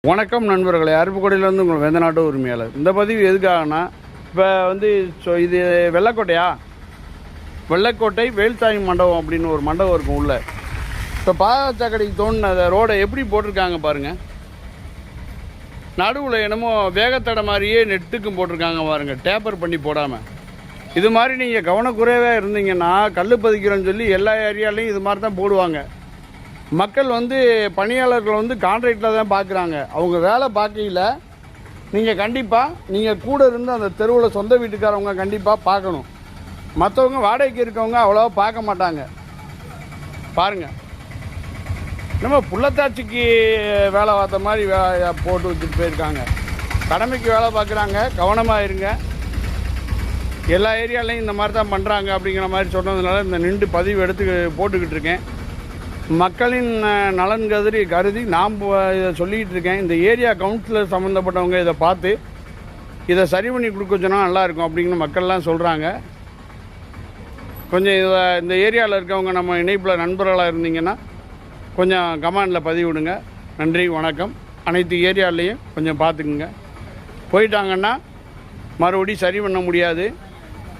வணக்கம் நண்பர்களே, அருப்புக்கோட்டையிலேருந்து உங்கள் வேந்தநாட்டு உரிமையாளர். இந்த பதிவு எதுக்காகனா, இப்போ இது வெள்ளக்கோட்டையா, வெள்ளக்கோட்டை வேல்சாமி மண்டபம் அப்படின்னு ஒரு மண்டபம் இருக்கும் உள்ள. இப்போ பாதச்சாக்கடைக்கு தோணுன அந்த ரோடை எப்படி போட்டிருக்காங்க பாருங்கள். நடுவில் என்னமோ வேகத்தடை மாதிரியே நெட்டுக்கும் போட்டிருக்காங்க பாருங்கள், டேப்பர் பண்ணி போடாமல். இது மாதிரி நீங்கள் கவனக்குறைவாக இருந்தீங்கன்னா கல் பதிக்கிறோன்னு சொல்லி எல்லா ஏரியாலையும் இது மாதிரி தான் போடுவாங்க. மக்கள் பணியாளர்கள் கான்ட்ராக்டில் தான் பார்க்குறாங்க. அவங்க வேலை பார்க்கையில் நீங்கள் கண்டிப்பாக நீங்கள் கூட இருந்து அந்த தெருவில் சொந்த வீட்டுக்காரவங்க கண்டிப்பாக பார்க்கணும். மற்றவங்க வாடகைக்கு இருக்கவங்க அவ்வளோவா பார்க்க மாட்டாங்க. பாருங்கள், நம்ம புள்ளத்தாச்சிக்கு வேலை பார்த்த மாதிரி போட்டு வச்சுட்டு போயிருக்காங்க. கடமைக்கு வேலை பார்க்குறாங்க, கவனமாக இருங்க. எல்லா ஏரியாலையும் இந்த மாதிரி தான் பண்ணுறாங்க அப்படிங்கிற மாதிரி சொன்னதுனால இந்த நின்று பதிவு எடுத்து போட்டுக்கிட்டு இருக்கேன். மக்களின் நலன் கருதி நாம் இதை சொல்லிக்கிட்டு இருக்கேன். இந்த ஏரியா கவுன்சிலர் சம்மந்தப்பட்டவங்க இதை பார்த்து இதை சரி பண்ணி கொடுக்க சொன்னால் நல்லாயிருக்கும் அப்படிங்கிற மக்கள்லாம் சொல்கிறாங்க. கொஞ்சம் இந்த ஏரியாவில் இருக்கவங்க நம்ம இணைப்பில் நண்பர்களாக இருந்தீங்கன்னா கொஞ்சம் கமெண்டில் பதிவிடுங்க. நன்றி, வணக்கம். அனைத்து ஏரியாவிலையும் கொஞ்சம் பார்த்துக்குங்க. போயிட்டாங்கன்னா மறுபடியும் சரி பண்ண முடியாது.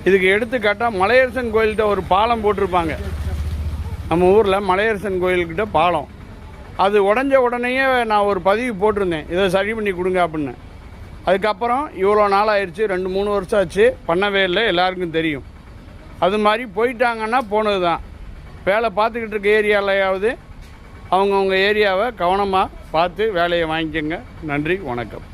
இதுக்கு எடுத்துக்காட்டால் மலையரசன் கோயில்கிட்ட ஒரு பாலம் போட்டிருப்பாங்க. நம்ம ஊரில் மலையரசன் கோயில்கிட்ட பாலம், அது உடஞ்ச உடனேயே நான் ஒரு பதிவு போட்டிருந்தேன், இதை சரி பண்ணி கொடுங்க அப்படின்னு. அதுக்கப்புறம் இவ்வளோ நாள் ஆயிடுச்சு, 2-3 வருஷம் ஆச்சு, பண்ணவே இல்லை, எல்லாருக்கும் தெரியும். அது மாதிரி போயிட்டாங்கன்னா போனது தான். வேலை பார்த்துக்கிட்டு இருக்க ஏரியாலையாவது அவங்கவுங்க ஏரியாவை கவனமாக பார்த்து வேலையை வாங்கிக்கோங்க. நன்றி, வணக்கம்.